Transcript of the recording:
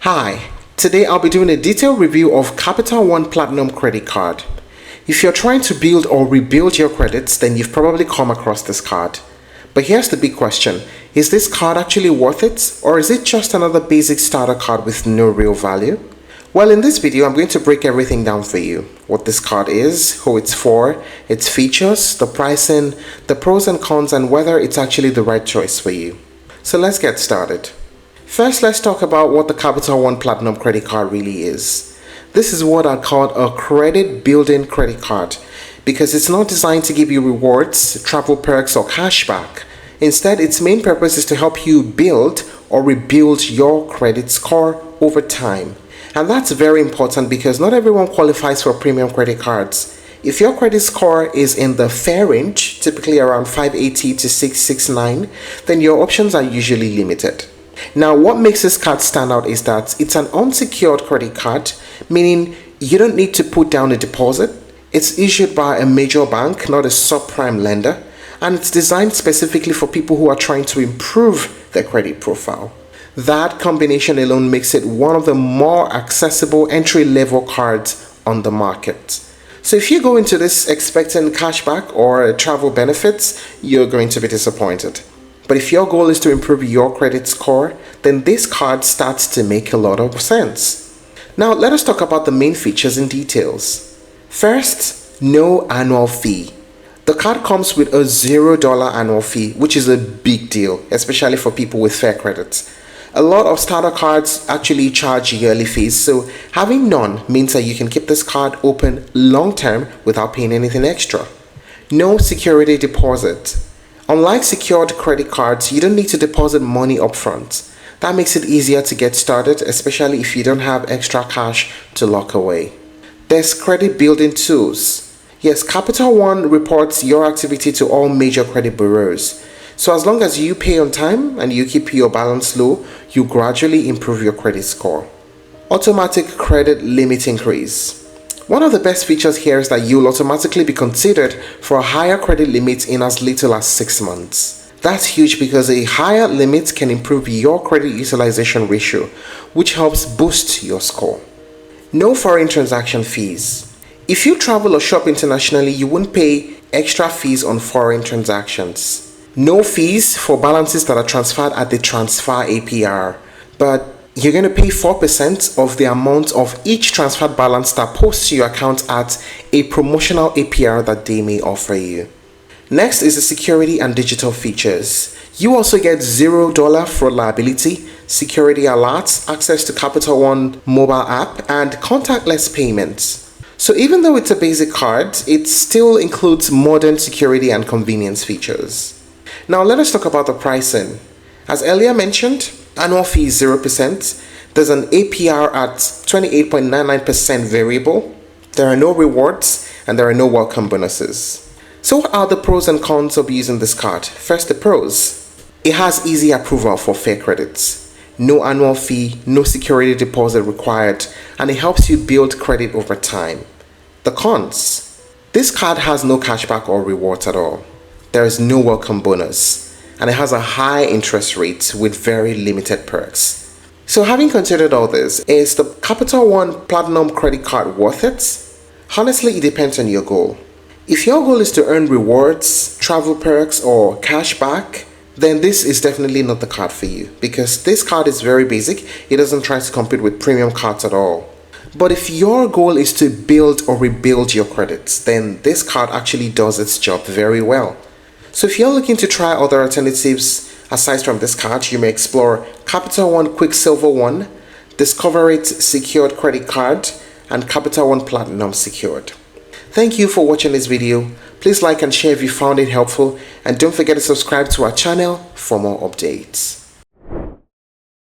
Hi, today I'll be doing a detailed review of Capital One Platinum Credit Card. If you're trying to build or rebuild your credits, then you've probably come across this card. But here's the big question, is this card actually worth it, or is it just another basic starter card with no real value? Well, in this video, I'm going to break everything down for you. What this card is, who it's for, its features, the pricing, the pros and cons, and whether it's actually the right choice for you. So let's get started. First, let's talk about what the Capital One Platinum Credit Card really is. This is what I call a credit building credit card because it's not designed to give you rewards, travel perks, or cashback. Instead, its main purpose is to help you build or rebuild your credit score over time. And that's very important because not everyone qualifies for premium credit cards. If your credit score is in the fair range, typically around 580 to 669, then your options are usually limited. Now, what makes this card stand out is that it's an unsecured credit card, meaning you don't need to put down a deposit. It's issued by a major bank, not a subprime lender, and it's designed specifically for people who are trying to improve their credit profile. That combination alone makes it one of the more accessible entry-level cards on the market. So if you go into this expecting cashback or travel benefits, you're going to be disappointed. But if your goal is to improve your credit score, then this card starts to make a lot of sense. Now, let us talk about the main features and details. First, no annual fee. The card comes with a $0 annual fee, which is a big deal, especially for people with fair credits. A lot of starter cards actually charge yearly fees, so having none means that you can keep this card open long term without paying anything extra. No security deposit. Unlike secured credit cards, you don't need to deposit money upfront. That makes it easier to get started, especially if you don't have extra cash to lock away. There's credit building tools. Yes, Capital One reports your activity to all major credit bureaus. So as long as you pay on time and you keep your balance low, you gradually improve your credit score. Automatic credit limit increase. One of the best features here is that you'll automatically be considered for a higher credit limit in as little as 6 months. That's huge because a higher limit can improve your credit utilization ratio, which helps boost your score. No foreign transaction fees. If you travel or shop internationally, you won't pay extra fees on foreign transactions. No fees for balances that are transferred at the transfer APR, but you're going to pay 4% of the amount of each transferred balance that posts to your account at a promotional APR that they may offer you. Next is the security and digital features. You also get $0 fraud liability, security alerts, access to Capital One mobile app, and contactless payments. So even though it's a basic card, it still includes modern security and convenience features. Now let us talk about the pricing. As earlier mentioned, annual fee is 0%. There's an APR at 28.99% variable. There are no rewards and there are no welcome bonuses. So what are the pros and cons of using this card? First, the pros. It has easy approval for fair credits. No annual fee, no security deposit required, and it helps you build credit over time. The cons. This card has no cashback or rewards at all. There is no welcome bonus. And it has a high interest rate with very limited perks. So having considered all this, is the Capital One Platinum Credit Card worth it? Honestly, it depends on your goal. If your goal is to earn rewards, travel perks, or cash back, then this is definitely not the card for you because this card is very basic. It doesn't try to compete with premium cards at all. But if your goal is to build or rebuild your credits, then this card actually does its job very well. So if you're looking to try other alternatives aside from this card, you may explore Capital One Quicksilver One, Discover It Secured Credit Card, and Capital One Platinum Secured. Thank you for watching this video. Please like and share if you found it helpful, and don't forget to subscribe to our channel for more updates.